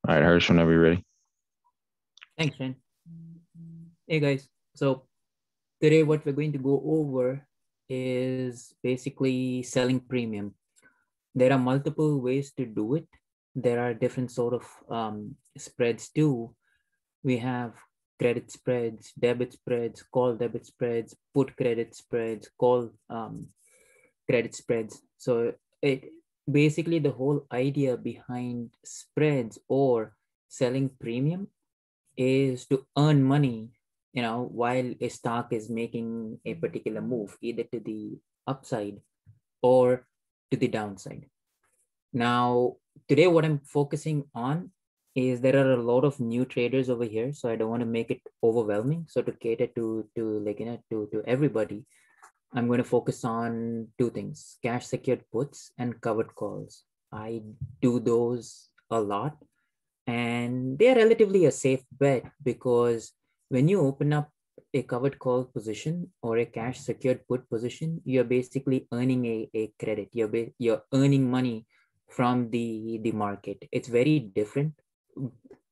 All right, Harsh, whenever you're ready. Thanks, Shane. Hey guys. So today what we're going to go over is basically selling premium. There are multiple ways to do it. There are different sort of spreads too. We have credit spreads, debit spreads, call debit spreads, put credit spreads, call credit spreads. So it basically the whole idea behind spreads or selling premium is to earn money, while a stock is making a particular move, either to the upside or to the downside. Now, today, what I'm focusing on is there are a lot of new traders over here, so I don't want to make it overwhelming. So to cater to everybody, I'm going to focus on two things: cash secured puts and covered calls. I do those a lot, and they're relatively a safe bet because when you open up a covered call position or a cash secured put position, you're basically earning a credit. You're earning money from the market. It's very different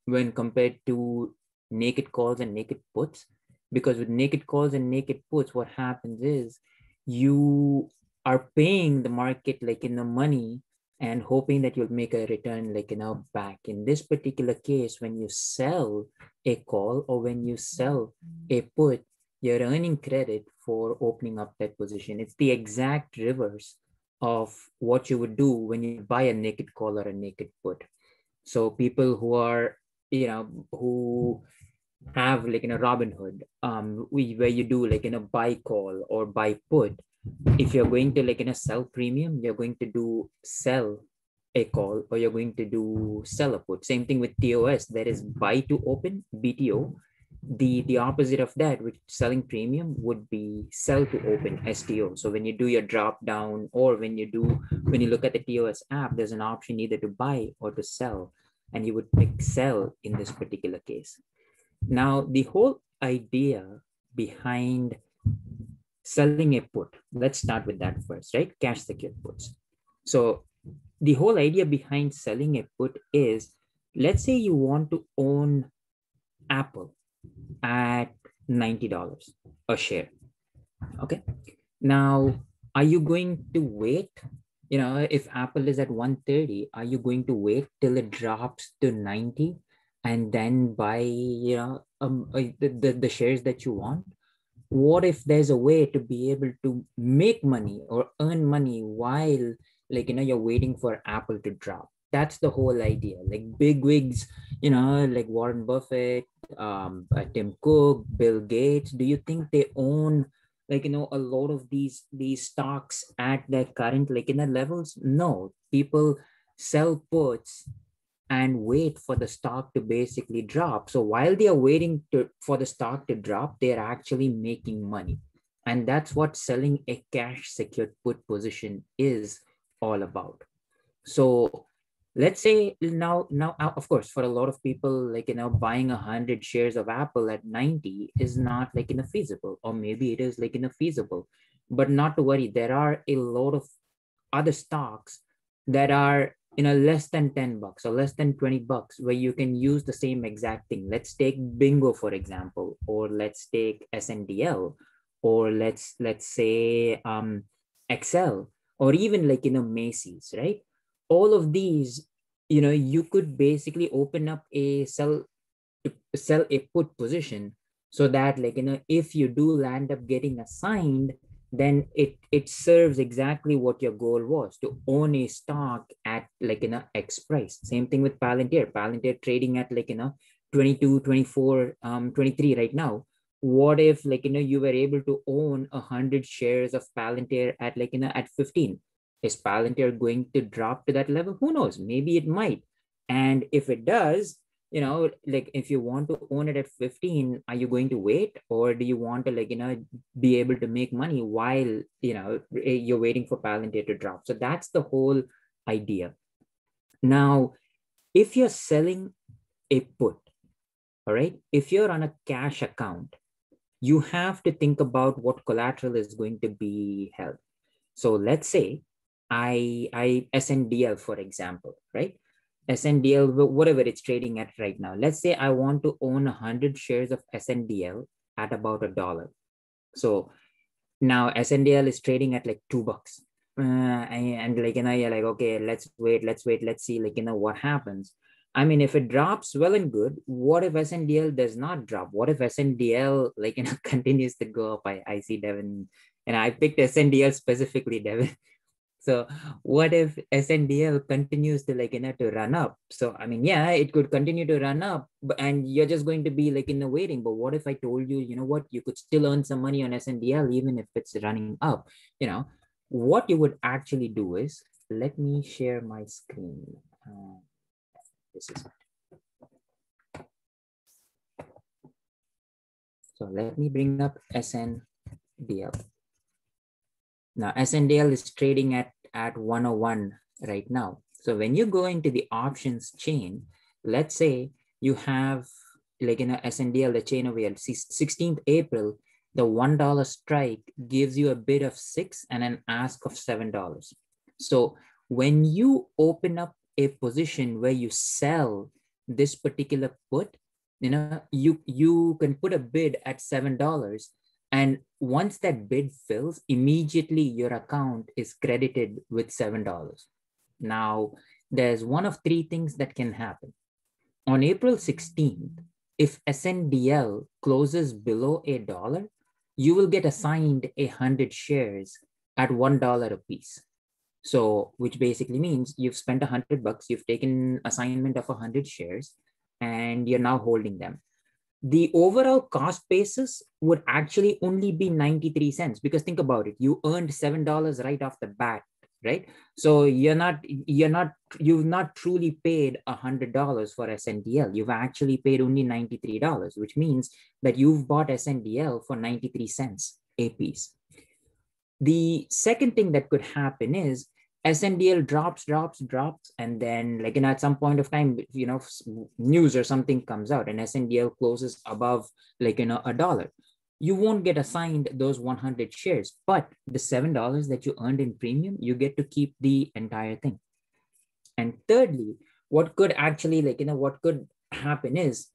when compared to naked calls and naked puts, because with naked calls and naked puts, what happens is you are paying the market like in the money and hoping that you'll make a return like back. In this particular case, when you sell a call or when you sell a put, you're earning credit for opening up that position. It's the exact reverse of what you would do when you buy a naked call or a naked put. So people who are, who have like Robinhood, where you do like buy call or buy put. If you're going to like sell premium, you're going to do sell a call or you're going to do sell a put. Same thing with TOS. There is buy to open, BTO. The opposite of that, which selling premium, would be sell to open, STO. So when you do your drop down, or when you look at the TOS app, there's an option either to buy or to sell, and you would pick sell in this particular case. Now, the whole idea behind selling a put, let's start with that first, right? Cash secured puts. So the whole idea behind selling a put is, let's say you want to own Apple at $90 a share. Okay. Now, are you going to wait? If Apple is at 130, are you going to wait till it drops to 90 and then buy, the shares that you want? What if there's a way to be able to make money or earn money while you're waiting for Apple to drop? That's the whole idea. Like big wigs, like Warren Buffett, Tim Cook, Bill Gates, do you think they own a lot of these stocks at their current levels? No. People sell puts and wait for the stock to basically drop. So while they are waiting for the stock to drop, they're actually making money. And that's what selling a cash secured put position is all about. So let's say now of course, for a lot of people, buying 100 shares of Apple at 90 is not feasible, or maybe it is feasible. But not to worry, there are a lot of other stocks that are less than $10 or less than $20, where you can use the same exact thing. Let's take Bingo, for example, or let's take SNDL, or let's say Excel, or even Macy's, right? All of these, you could basically open up a sell a put position, so that if you do land up getting assigned, then it serves exactly what your goal was, to own a stock at X price. Same thing with Palantir trading at 22, 24, 23 right now. What if you were able to own 100 shares of Palantir at at 15? Is Palantir going to drop to that level? Who knows? Maybe it might. And if it does, if you want to own it at 15, are you going to wait, or do you want to be able to make money while you're waiting for Palantir to drop? So that's the whole idea. Now, if you're selling a put, all right, if you're on a cash account, you have to think about what collateral is going to be held. So let's say I SNDL, for example, right? SNDL, whatever it's trading at right now. Let's say I want to own 100 shares of SNDL at about $1. So now SNDL is trading at like $2. And like, you're like, okay, let's wait, let's see, like, what happens. I mean, if it drops, well and good. What if SNDL does not drop? What if SNDL, like, continues to go up? I see Devin, and I picked SNDL specifically, Devin. So what if SNDL continues to, like, to run up? So, I mean, yeah, it could continue to run up, and you're just going to be like waiting. But what if I told you, you know what, you could still earn some money on SNDL even if it's running up? What you would actually do is, let me share my screen. This is so let me bring up SNDL. Now SNDL is trading at 101 right now. So when you go into the options chain, let's say you have like SNDL, the chain over here, 16th April, the $1 strike gives you a bid of 6 and an ask of $7. So when you open up a position where you sell this particular put, you can put a bid at $7, and once that bid fills, immediately your account is credited with $7. Now, there's one of three things that can happen. On April 16th, if SNDL closes below $1, you will get assigned 100 shares at $1 a piece. So, which basically means you've spent $100, you've taken assignment of 100 shares, and you're now holding them. The overall cost basis would actually only be 93 cents, because think about it, you earned $7 right off the bat, right? So you've not truly paid $100 for SNDL. You've actually paid only $93, which means that you've bought SNDL for 93 cents a piece. The second thing that could happen is SNDL drops, and then at some point of time, news or something comes out and SNDL closes above $1. You won't get assigned those 100 shares, but the $7 that you earned in premium, you get to keep the entire thing. And thirdly, what could actually what could happen is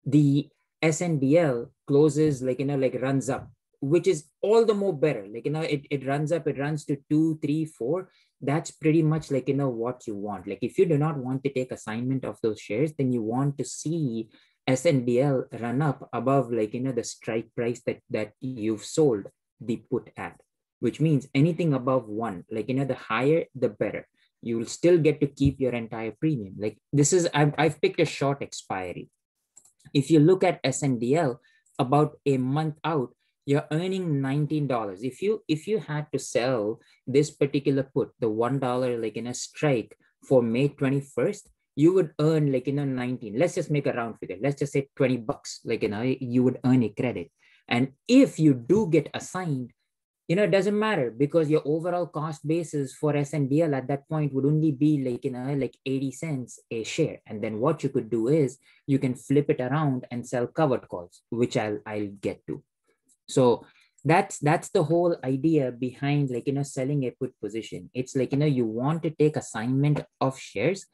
the SNDL closes runs up, which is all the more better. It runs up, it runs to 2, 3, 4. That's pretty much what you want. If you do not want to take assignment of those shares, then you want to see SNDL run up above the strike price that you've sold the put at, which means anything above 1, the higher the better. You will still get to keep your entire premium. I've picked a short expiry. If you look at SNDL about a month out, you're earning $19. If you had to sell this particular put, the $1 strike for May 21st, you would earn 19. Let's just make a round figure. Let's just say $20. You would earn a credit. And if you do get assigned, it doesn't matter, because your overall cost basis for SNDL at that point would only be 80 cents a share. And then what you could do is you can flip it around and sell covered calls, which I'll get to. So that's the whole idea behind selling a put position. It's you want to take assignment of shares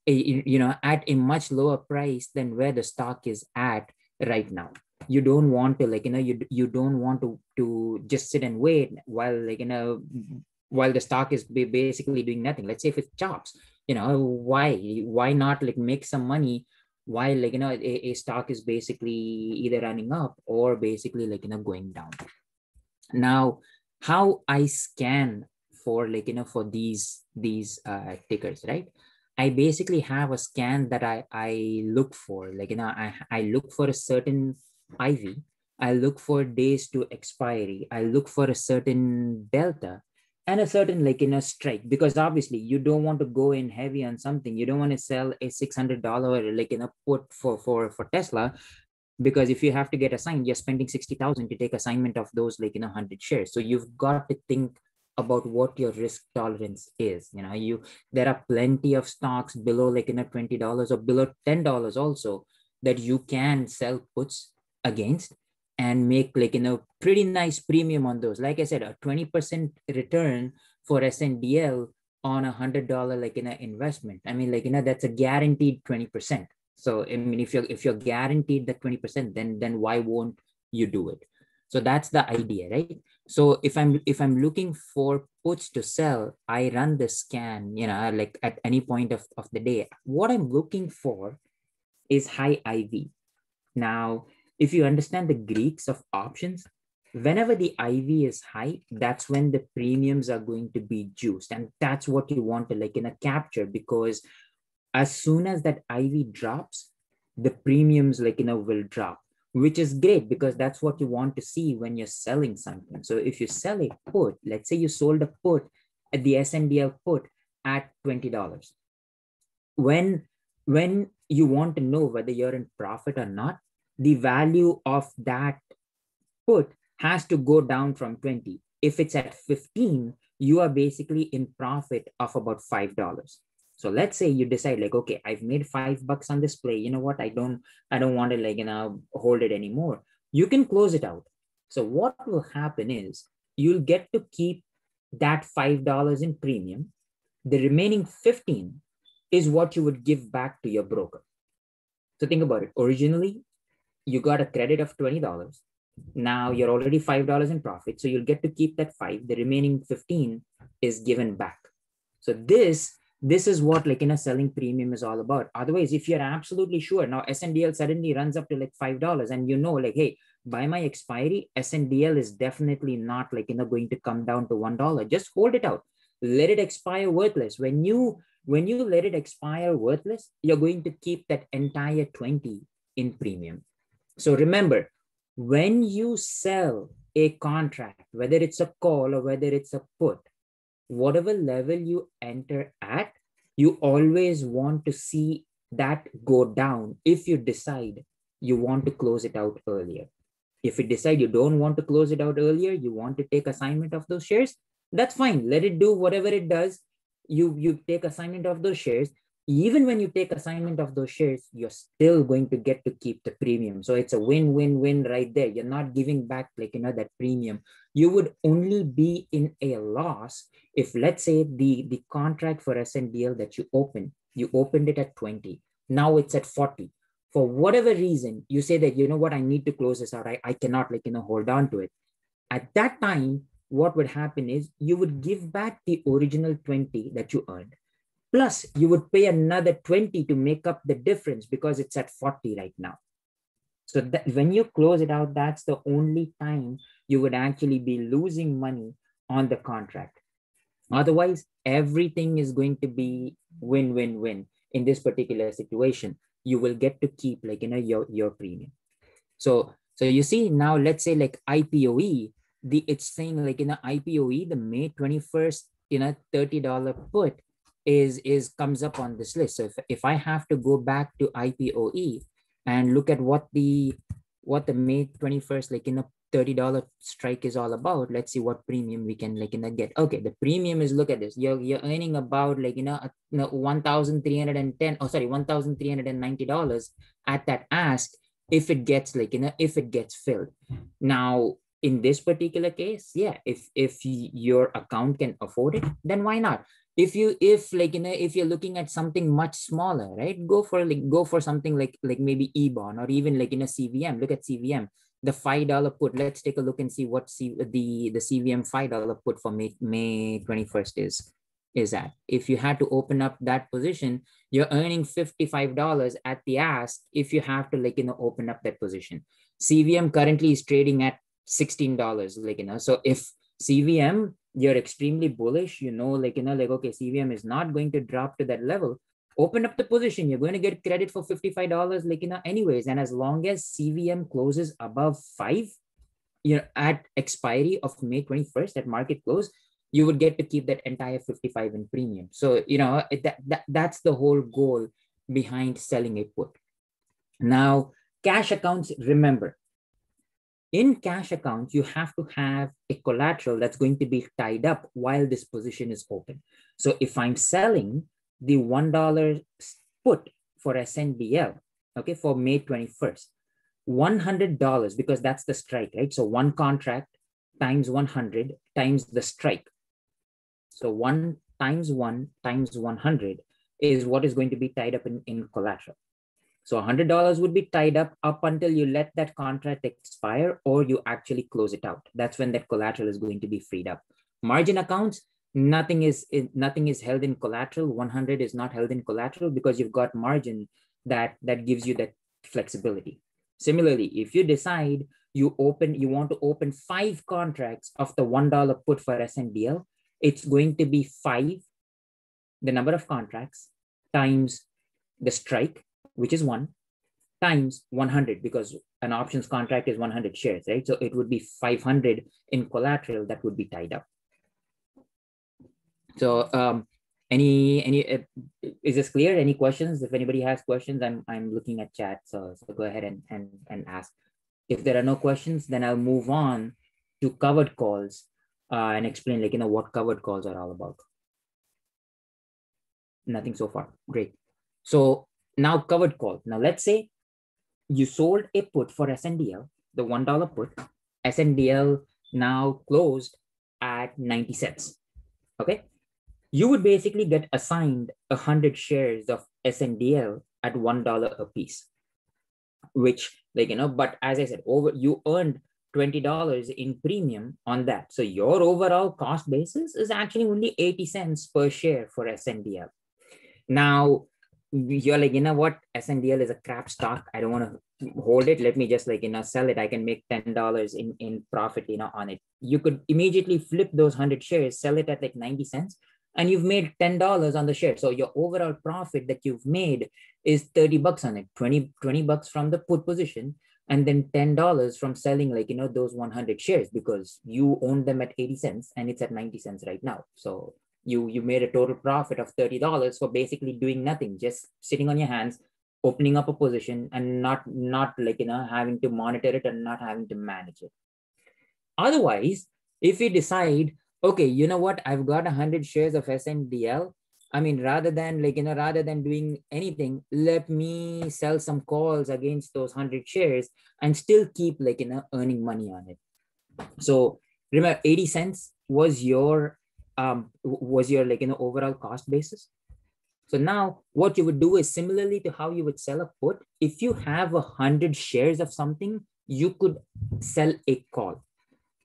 at a much lower price than where the stock is at right now. You don't want to you don't want to just sit and wait while while the stock is basically doing nothing. Let's say if it chops, why not make some money while a stock is basically either running up or basically going down. Now, how I scan for for these tickers, right? I basically have a scan that I look for. I look for a certain IV. I look for days to expiry. I look for a certain delta and a certain strike, because obviously you don't want to go in heavy on something. You don't want to sell a $600 put for Tesla, because if you have to get assigned, you're spending 60,000 to take assignment of those 100 shares. So you've got to think about what your risk tolerance is. There are plenty of stocks below $20 or below $10 also that you can sell puts against and make pretty nice premium on those. Like I said, a 20% return for SNDL on $100 like in an investment. I mean, like, that's a guaranteed 20%. So I mean, if you're guaranteed that 20%, then why won't you do it? So that's the idea, right? So if I'm looking for puts to sell, I run the scan, like at any point of the day. What I'm looking for is high IV. Now, if you understand the Greeks of options, whenever the IV is high, that's when the premiums are going to be juiced. And that's what you want to like in a capture, because as soon as that IV drops, the premiums like will drop, which is great because that's what you want to see when you're selling something. So if you sell a put, let's say you sold a put at the SNDL put at $20. When you want to know whether you're in profit or not, the value of that put has to go down from 20. If it's at 15, you are basically in profit of about $5. So let's say you decide like, okay, I've made $5 on this play. You know what? I don't want to like, hold it anymore. You can close it out. So what will happen is you'll get to keep that $5 in premium. The remaining 15 is what you would give back to your broker. So think about it. Originally, you got a credit of $20. Now you're already $5 in profit. So you'll get to keep that 5. The remaining 15 is given back. So this is what like in a selling premium is all about. Otherwise, if you're absolutely sure now SNDL suddenly runs up to like $5 and like, hey, by my expiry, SNDL is definitely not like going to come down to $1. Just hold it out. Let it expire worthless. When you let it expire worthless, you're going to keep that entire 20 in premium. So remember, when you sell a contract, whether it's a call or whether it's a put, whatever level you enter at, you always want to see that go down if you decide you want to close it out earlier. If you decide you don't want to close it out earlier, you want to take assignment of those shares, that's fine. Let it do whatever it does. You take assignment of those shares. Even when you take assignment of those shares, you're still going to get to keep the premium. So it's a win-win-win right there. You're not giving back like that premium. You would only be in a loss if, let's say, the contract for SNDL that you opened it at 20. Now it's at 40. For whatever reason, you say that, you know what, I need to close this out. I cannot hold on to it. At that time, what would happen is you would give back the original 20 that you earned. Plus, you would pay another 20 to make up the difference because it's at 40 right now. So that when you close it out, that's the only time you would actually be losing money on the contract. Otherwise, everything is going to be win-win-win in this particular situation. You will get to keep your premium. So you see now, let's say like IPOE, it's saying like IPOE, the May 21st, $30 put is comes up on this list. So if I have to go back to IPOE and look at what the May 21st $30 strike is all about, let's see what premium we can get. Okay, the premium is, look at this, you're earning about $1,390 at that ask if it gets if it gets filled. Now in this particular case, yeah, if your account can afford it, then why not? If you're looking at something much smaller, right, go for something like maybe EBON or even CVM. Look at CVM, the $5 put. Let's take a look and see what the CVM $5 put for May 21st is at. If you had to open up that position, you're earning $55 at the ask if you have to open up that position. CVM currently is trading at $16. So if CVM, you're extremely bullish, okay, CVM is not going to drop to that level, open up the position. You're going to get credit for $55 anyways. And as long as CVM closes above 5, at expiry of May 21st at market close, you would get to keep that entire 55 in premium. So that's the whole goal behind selling a put. Now, cash accounts, remember, in cash accounts, you have to have a collateral that's going to be tied up while this position is open. So if I'm selling the $1 put for SNDL, okay, for May 21st, $100, because that's the strike, right? So one contract times 100 times the strike. So times 1 times 100 is what is going to be tied up in collateral. So $100 would be tied up until you let that contract expire or you actually close it out. That's when that collateral is going to be freed up. Margin accounts, nothing is held in collateral. 100 is not held in collateral because you've got margin that gives you that flexibility. Similarly, if you decide you want to open 5 contracts of the $1 put for SNDL, it's going to be 5, the number of contracts, times the strike, which is 1, times 100, because an options contract is 100 shares, right? So it would be 500 in collateral that would be tied up. So is this clear? Any questions? If anybody has questions, I'm looking at chat, so go ahead and ask. If there are no questions, then I'll move on to covered calls and explain what covered calls are all about. Nothing so far. Great. So now covered call. Now let's say you sold a put for SNDL, the $1 put. SNDL now closed at 90 cents. Okay. You would basically get assigned 100 shares of SNDL at $1 a piece, which but as I said, you earned $20 in premium on that. So your overall cost basis is actually only 80 cents per share for SNDL. Now you're like, what? SNDL is a crap stock. I don't want to hold it. Let me just sell it. I can make $10 in profit, on it. You could immediately flip those 100 shares, sell it at 90 cents, and you've made $10 on the share. So your overall profit that you've made is $30 on it, 20 bucks from the put position, and then $10 from selling those 100 shares, because you own them at 80 cents and it's at 90 cents right now. So you made a total profit of $30 for basically doing nothing, just sitting on your hands, opening up a position and not having to monitor it and not having to manage it. Otherwise, if you decide, okay, you know what, I've got 100 shares of SNDL. I mean, rather than doing anything, let me sell some calls against those 100 shares and still keep earning money on it. So remember, 80 cents was your overall cost basis. So now what you would do is similarly to how you would sell a put. If you have 100 shares of something, you could sell a call.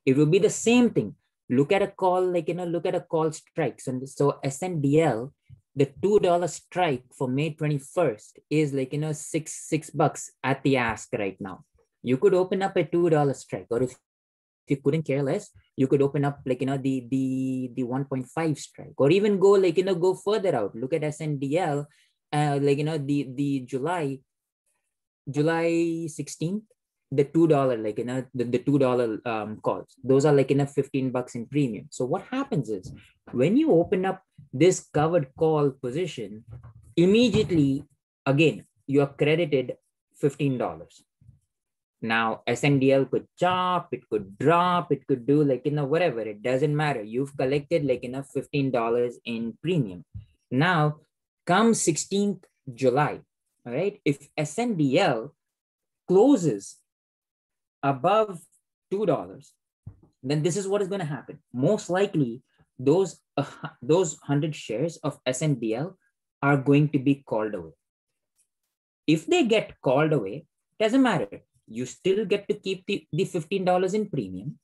It will be the same thing. Look at a call, look at a call strike. So SNDL, the $2 strike for May 21st is $6 at the ask right now. You could open up a $2 strike, or if you couldn't care less, you could open up the 1.5 strike, or even go go further out. Look at SNDL, the July 16th, the $2 the $2 calls. Those are $15 in premium. So what happens is, when you open up this covered call position, immediately again you are credited $15. Now SNDL could chop, it could drop, it could do whatever, it doesn't matter. You've collected $15 in premium. Now come 16th July, all right, if SNDL closes above $2, then this is what is going to happen. Most likely those 100 shares of SNDL are going to be called away. If they get called away, doesn't matter. You still get to keep the $15 in premium.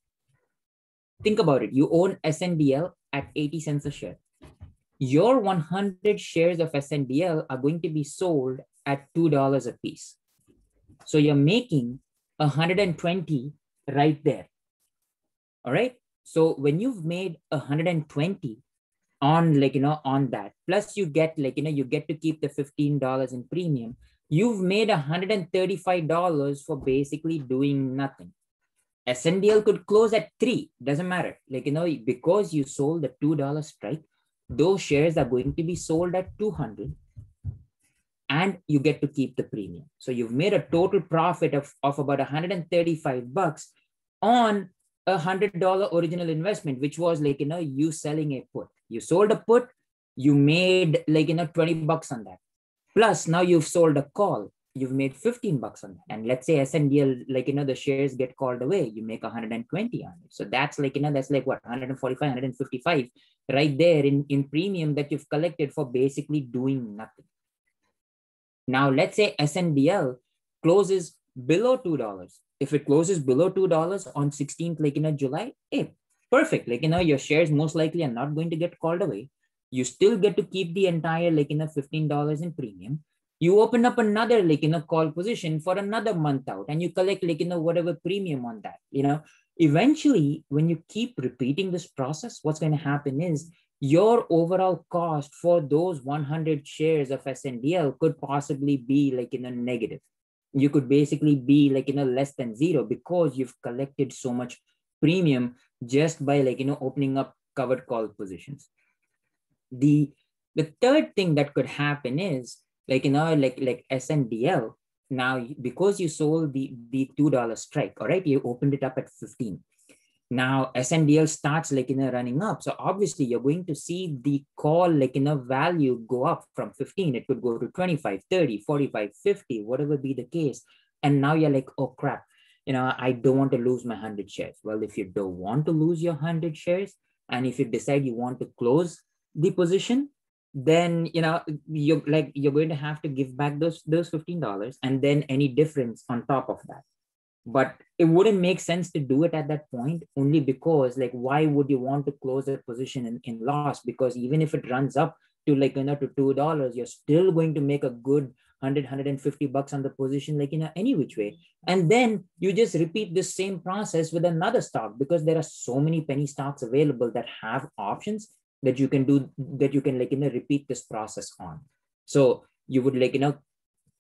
Think about it. You own SNDL at 80 cents a share. Your 100 shares of SNDL are going to be sold at $2 a piece. So you're making 120 right there. All right. So when you've made 120 on on that, plus you get you get to keep the $15 in premium, you've made $135 for basically doing nothing. SNDL could close at 3, doesn't matter. Because you sold the $2 strike, those shares are going to be sold at 200 and you get to keep the premium. So you've made a total profit of about $135 on $100 original investment, which was you selling a put. You sold a put, you made $20 on that. Plus now you've sold a call. you've made 15 bucks on that. And let's say SNDL, like, the shares get called away, you make 120 on it. So that's like, that's like what, 145, 155 right there in premium that you've collected for basically doing nothing. Now, let's say SNDL closes below $2. If it closes below $2 on 16th, like, July, hey, perfect. Like, your shares most likely are not going to get called away. You still get to keep the entire, like, $15 in premium. You open up another, like, call position for another month out, and you collect, like, whatever premium on that. Eventually, when you keep repeating this process, what's going to happen is your overall cost for those 100 shares of SNDL could possibly be like negative. You could basically be like less than zero, because you've collected so much premium just by like opening up covered call positions. The third thing that could happen is like like SNDL. Now, because you sold the $2 strike, all right, you opened it up at 15. Now SNDL starts like running up. So obviously you're going to see the call like value go up from 15. It could go to 25, 30, 45, 50, whatever be the case. And now you're like, oh crap, I don't want to lose my 100 shares. Well, if you don't want to lose your 100 shares, and if you decide you want to close the position, then you're going to have to give back those $15, and then any difference on top of that. But it wouldn't make sense to do it at that point, only because like why would you want to close a position in loss? Because even if it runs up to like to $2, you're still going to make a good 150 bucks on the position, like any which way. And then you just repeat this same process with another stock, because there are so many penny stocks available that have options that you can do, that you can like repeat this process on. So you would like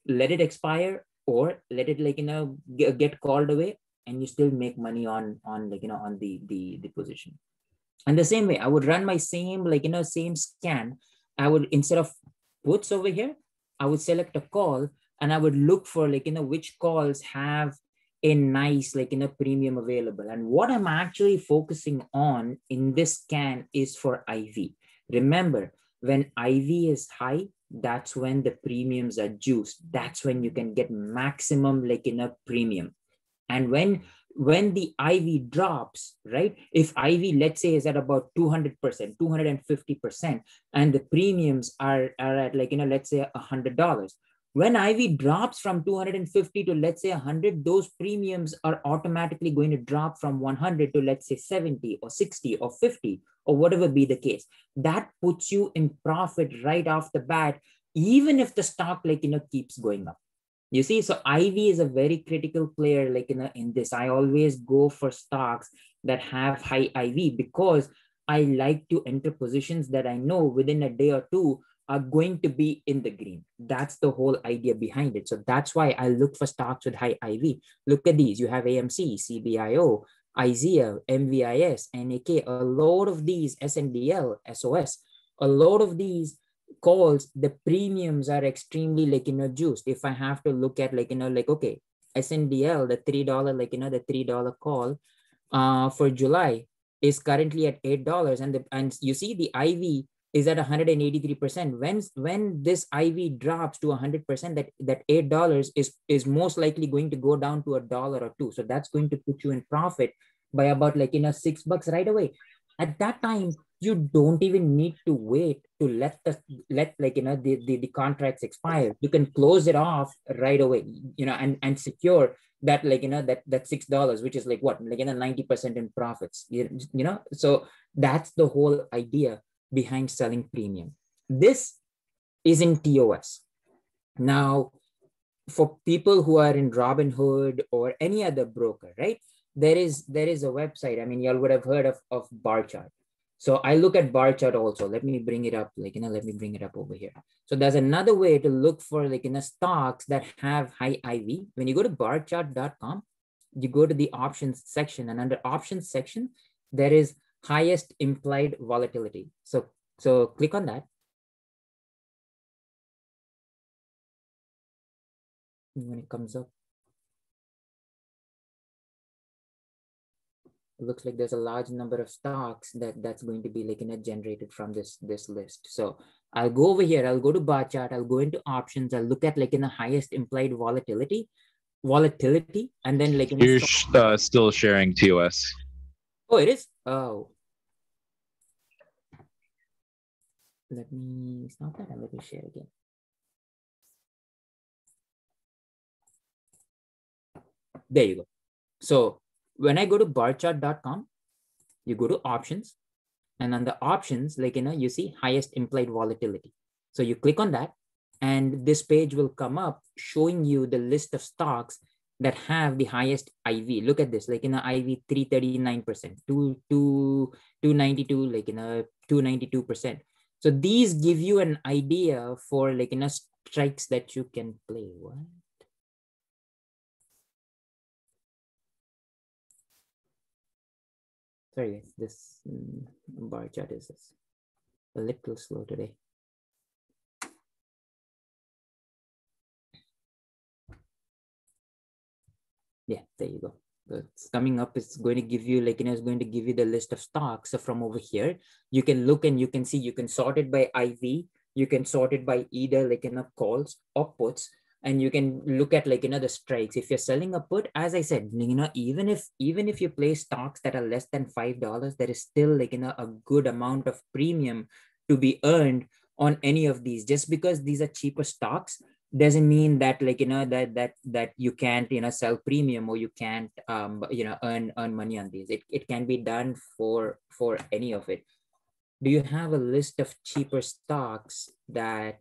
let it expire, or let it like get called away, and you still make money on like on the position. And the same way I would run my same like same scan. I would, instead of puts over here, I would select a call, and I would look for like which calls have a nice like premium available. And what I'm actually focusing on in this scan is for IV. Remember, when IV is high, that's when the premiums are juiced. That's when you can get maximum like premium. And when the IV drops, right? If IV, let's say, is at about 200%, 250%, and the premiums are at like let's say $100. When IV drops from 250 to let's say 100, those premiums are automatically going to drop from 100 to let's say 70 or 60 or 50 or whatever be the case. That puts you in profit right off the bat, even if the stock like keeps going up. You see, so IV is a very critical player like in this. I always go for stocks that have high IV, because I like to enter positions that I know within a day or two are going to be in the green. That's the whole idea behind it. So that's why I look for stocks with high IV. Look at these. You have AMC, CBIO, IZEA, MVIS, NAK, a lot of these, SNDL, SOS, a lot of these calls, the premiums are extremely like juiced. If I have to look at like like okay, SNDL, the $3 like the $3 call for July is currently at $8, and you see the IV is at 183%. When this IV drops to 100%, that $8 is most likely going to go down to $1 or $2. So that's going to put you in profit by about like $6 right away. At that time, you don't even need to wait to let like the contracts expire. You can close it off right away, and secure that like that $6, which is like what, like 90% in profits. So that's the whole idea behind selling premium. This is in TOS. Now, for people who are in Robinhood or any other broker, right? There is a website. I mean, y'all would have heard of bar chart. So I look at bar chart also. Let me bring it up, like let me bring it up over here. So there's another way to look for like stocks that have high IV. When you go to barchart.com, you go to the options section, and under options section, there is highest implied volatility. So click on that. When it comes up, it looks like there's a large number of stocks that's going to be like generated from this list. So I'll go over here, I'll go to bar chart, I'll go into options, I'll look at like in the highest implied volatility, and then like You're still sharing TOS. oh, it is. Oh, let me stop that and let me share again. There you go. So when I go to barchart.com, you go to options, and on the options, like, you see highest implied volatility. So you click on that, and this page will come up showing you the list of stocks that have the highest IV. Look at this, like IV 339%, 292, like 292%. So these give you an idea for like strikes that you can play. What? Sorry, guys, this bar chart is a little slow today. Yeah, there you go. It's coming up. It's going to give you like, it's going to give you the list of stocks. So from over here, you can look and you can see, you can sort it by IV. You can sort it by either like, calls or puts. And you can look at like, the strikes. If you're selling a put, as I said, even if you play stocks that are less than $5, there is still like, a good amount of premium to be earned on any of these. Just because these are cheaper stocks doesn't mean that like, that you can't, sell premium, or you can't, earn money on these. It can be done for any of it. Do you have a list of cheaper stocks that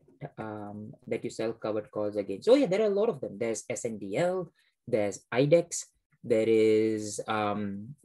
that you sell covered calls against? Oh yeah, there are a lot of them. There's SNDL, there's IDEX, there is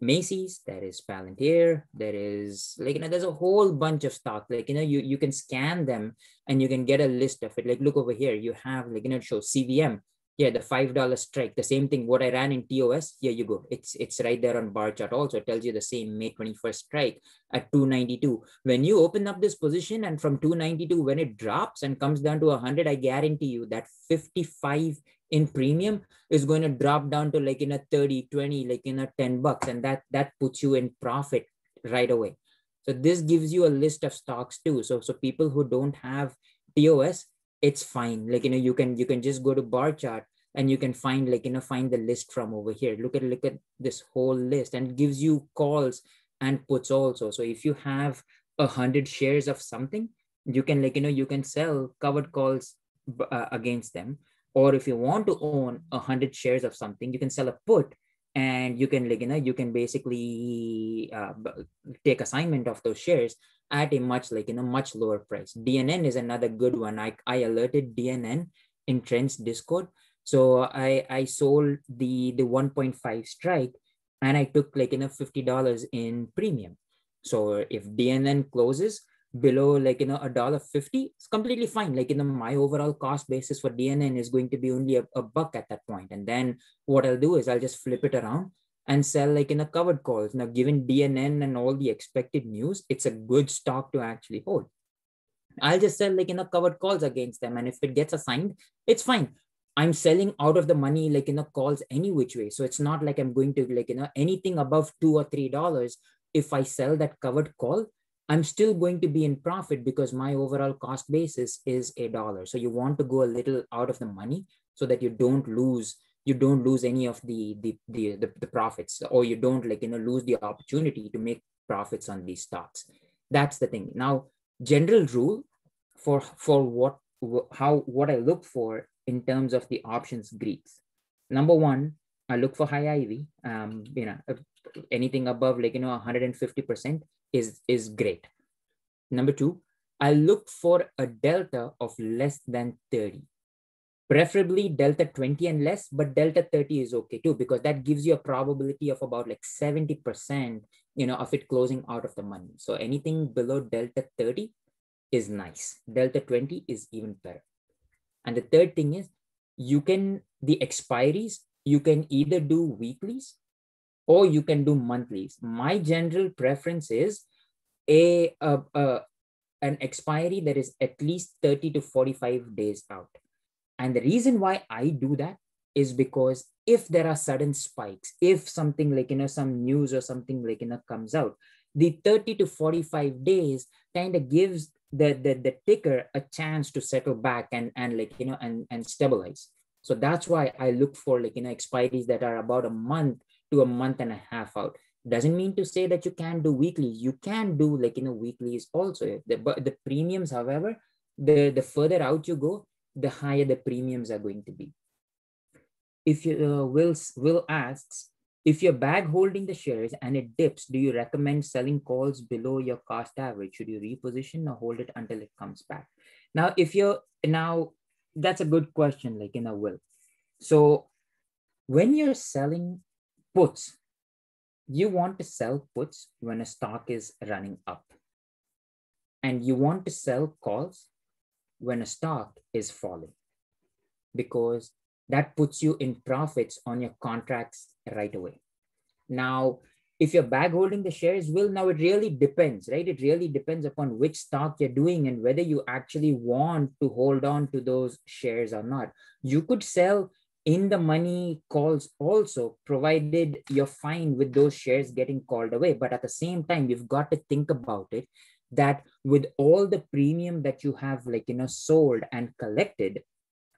Macy's, there is Palantir, there is like, there's a whole bunch of stocks. Like, you can scan them and you can get a list of it. Like, look over here, you have like, it shows CVM. Yeah, the $5 strike, the same thing. What I ran in TOS, here you go. It's right there on bar chart also. It tells you the same May 21st strike at 292. When you open up this position, and from 292, when it drops and comes down to 100, I guarantee you that 55 in premium is going to drop down to like 30, 20, like $10. And that puts you in profit right away. So this gives you a list of stocks too. So people who don't have TOS, it's fine. Like, you can just go to bar chart and you can find like, find the list from over here. Look at this whole list, and it gives you calls and puts also. So if you have 100 shares of something, you can like, you can sell covered calls against them. Or if you want to own 100 shares of something, you can sell a put, and you can like, you can basically take assignment of those shares at a much like, much lower price. DNN is another good one. I alerted DNN in Trent's Discord. So I sold the 1.5 strike, and I took like, $50 in premium. So if DNN closes below like, $1.50, it's completely fine. Like, my overall cost basis for DNN is going to be only a buck at that point. And then what I'll do is I'll just flip it around and sell like covered calls. Now, given DNN and all the expected news, it's a good stock to actually hold. I'll just sell like covered calls against them, and if it gets assigned, it's fine. I'm selling out of the money like calls any which way. So it's not like I'm going to like anything above $2 or $3. If I sell that covered call, I'm still going to be in profit because my overall cost basis is $1. So you want to go a little out of the money so that you don't lose any of the profits, or you don't like lose the opportunity to make profits on these stocks. That's the thing. Now, general rule for what I look for in terms of the options Greeks. Number one, I look for high IV. Anything above like 150% is great. Number two, I look for a delta of less than 30. Preferably delta 20 and less, but delta 30 is okay too, because that gives you a probability of about like 70%, of it closing out of the money. So anything below delta 30 is nice. Delta 20 is even better. And the third thing is, the expiries, you can either do weeklies or you can do monthlies. My general preference is an expiry that is at least 30 to 45 days out. And the reason why I do that is because if there are sudden spikes, if something like, some news or something like, comes out, the 30 to 45 days kind of gives the ticker a chance to settle back and like, and stabilize. So that's why I look for like, expiries that are about a month to a month and a half out. Doesn't mean to say that you can't do weeklies. You can do like, weeklies also. But the premiums, however, the further out you go, the higher the premiums are going to be. If you Will asks, if you're bag holding the shares and it dips, do you recommend selling calls below your cost average? Should you reposition or hold it until it comes back? Now, that's a good question, like, Will. So when you're selling puts, you want to sell puts when a stock is running up, and you want to sell calls when a stock is falling, because that puts you in profits on your contracts right away. Now, if you're bag holding the shares, now it really depends, right? It really depends upon which stock you're doing and whether you actually want to hold on to those shares or not. You could sell in the money calls also, provided you're fine with those shares getting called away. But at the same time, you've got to think about it, that with all the premium that you have like, sold and collected,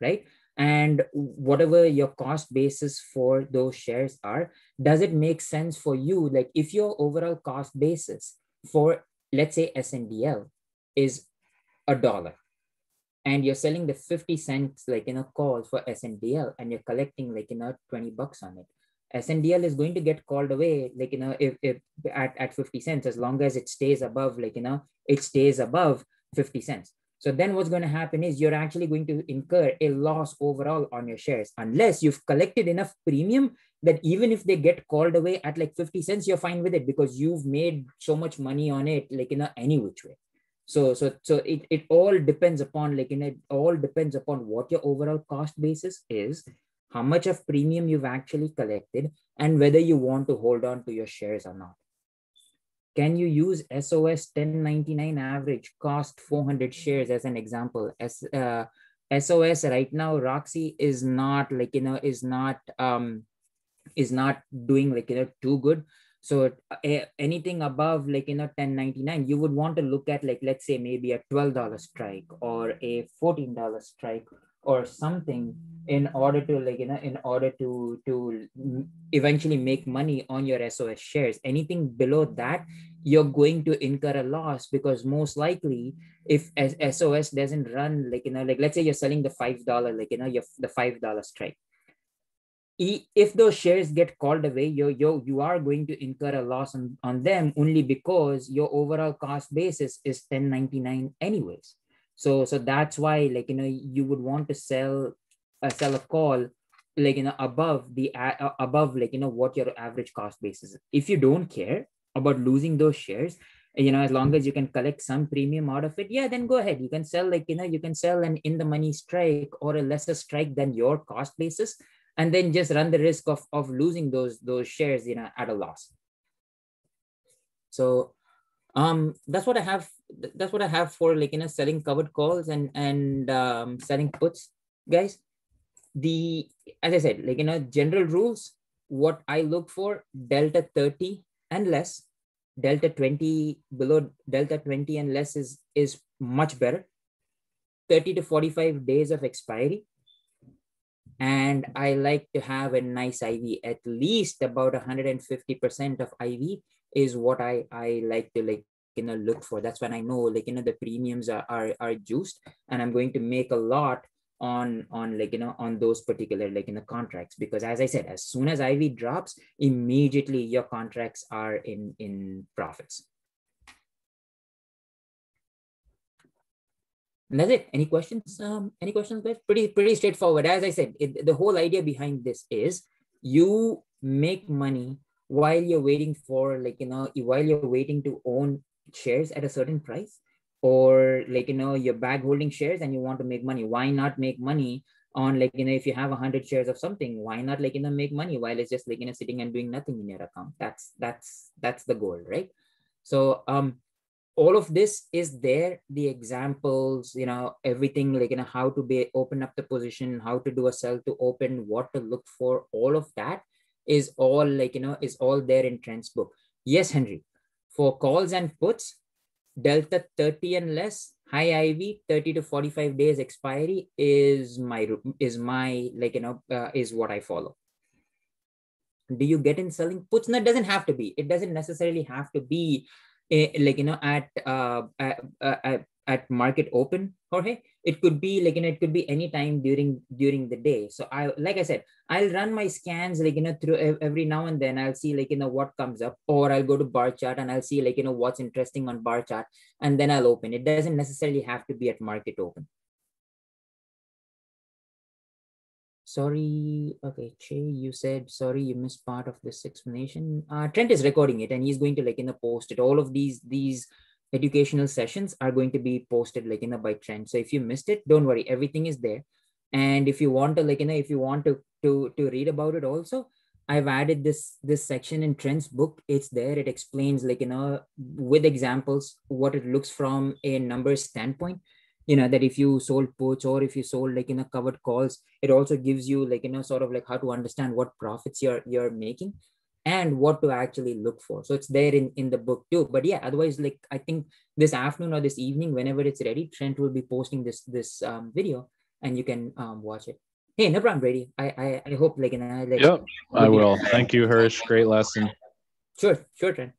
right? And whatever your cost basis for those shares are, does it make sense for you? Like if your overall cost basis for, let's say, SNDL is $1, and you're selling the 50 cents like, calls for SNDL, and you're collecting like, $20 on it, SNDL is going to get called away, like, if at 50 cents, as long as it stays above, like, it stays above 50 cents. So then what's going to happen is you're actually going to incur a loss overall on your shares, unless you've collected enough premium that even if they get called away at like 50 cents, you're fine with it because you've made so much money on it, like, any which way. So it all depends upon, like, it all depends upon what your overall cost basis is, how much of premium you've actually collected, and whether you want to hold on to your shares or not. Can you use SOS 1099 average cost 400 shares as an example? SOS right now, Roxy, is not like, is not doing like, too good. So anything above like, 1099, you would want to look at, like, let's say maybe a $12 strike or a $14 strike or something, in order to like, in order to eventually make money on your SOS shares. Anything below that, you're going to incur a loss, because most likely if SOS doesn't run, like, like let's say you're selling the $5, like, the $5 strike, if those shares get called away, you are going to incur a loss on them, only because your overall cost basis is 1099 anyways. So that's why, like, you would want to sell a call, like, above above, like, what your average cost basis is. If you don't care about losing those shares, as long as you can collect some premium out of it, yeah, then go ahead. You can sell, like, you can sell an in the money strike or a lesser strike than your cost basis, and then just run the risk of losing those shares, at a loss. So that's what I have. That's what I have for, like, selling covered calls and selling puts, guys. As I said, like, general rules, what I look for: delta 30 and less. Delta 20, below delta 20 and less is much better. 30 to 45 days of expiry. And I like to have a nice IV. At least about 150% of IV is what I like to, like, look for. That's when I know, like, the premiums are juiced, and I'm going to make a lot on like, on those particular, like, contracts. Because as I said, as soon as IV drops, immediately your contracts are in profits. And that's it. Any questions? Any questions, guys? Pretty straightforward. As I said, the whole idea behind this is you make money while you're waiting for, like, while you're waiting to own shares at a certain price, or, like, you're bag holding shares and you want to make money. Why not make money on, like, if you have 100 shares of something, why not, like, make money while it's just, like, sitting and doing nothing in your account? That's the goal, right? So all of this is there, the examples, everything, like, how to open up the position, how to do a sell to open, what to look for, all of that is all, like, is all there in Trent's book. Yes, Henry, for calls and puts, delta 30 and less, high IV, 30 to 45 days expiry is my like, is what I follow. Do you get in selling puts? No, it doesn't have to be. It doesn't necessarily have to be like, at market open, Jorge. It could be like, it could be any time during the day. So like I said, I'll run my scans, like, through every now and then. I'll see, like, what comes up, or I'll go to bar chart and I'll see, like, what's interesting on bar chart, and then I'll open. It doesn't necessarily have to be at market open. Sorry. Okay, Che, you said, sorry, you missed part of this explanation. Trent is recording it and he's going to, like, post it. All of these educational sessions are going to be posted, like, by Trent. So if you missed it, don't worry, everything is there. And if you want to, like, if you want to read about it also, I've added this section in Trent's book. It's there. It explains, like, with examples, what it looks from a numbers standpoint. That if you sold puts, or if you sold, like, covered calls, it also gives you, like, sort of like how to understand what profits you're making and what to actually look for. So it's there in the book too. But yeah, otherwise, like, I think this afternoon or this evening, whenever it's ready, Trent will be posting this video and you can watch it. Hey, no problem, Brady. I hope, like, yep, I will. Thank you, Hirsch. Great lesson. Sure, Trent.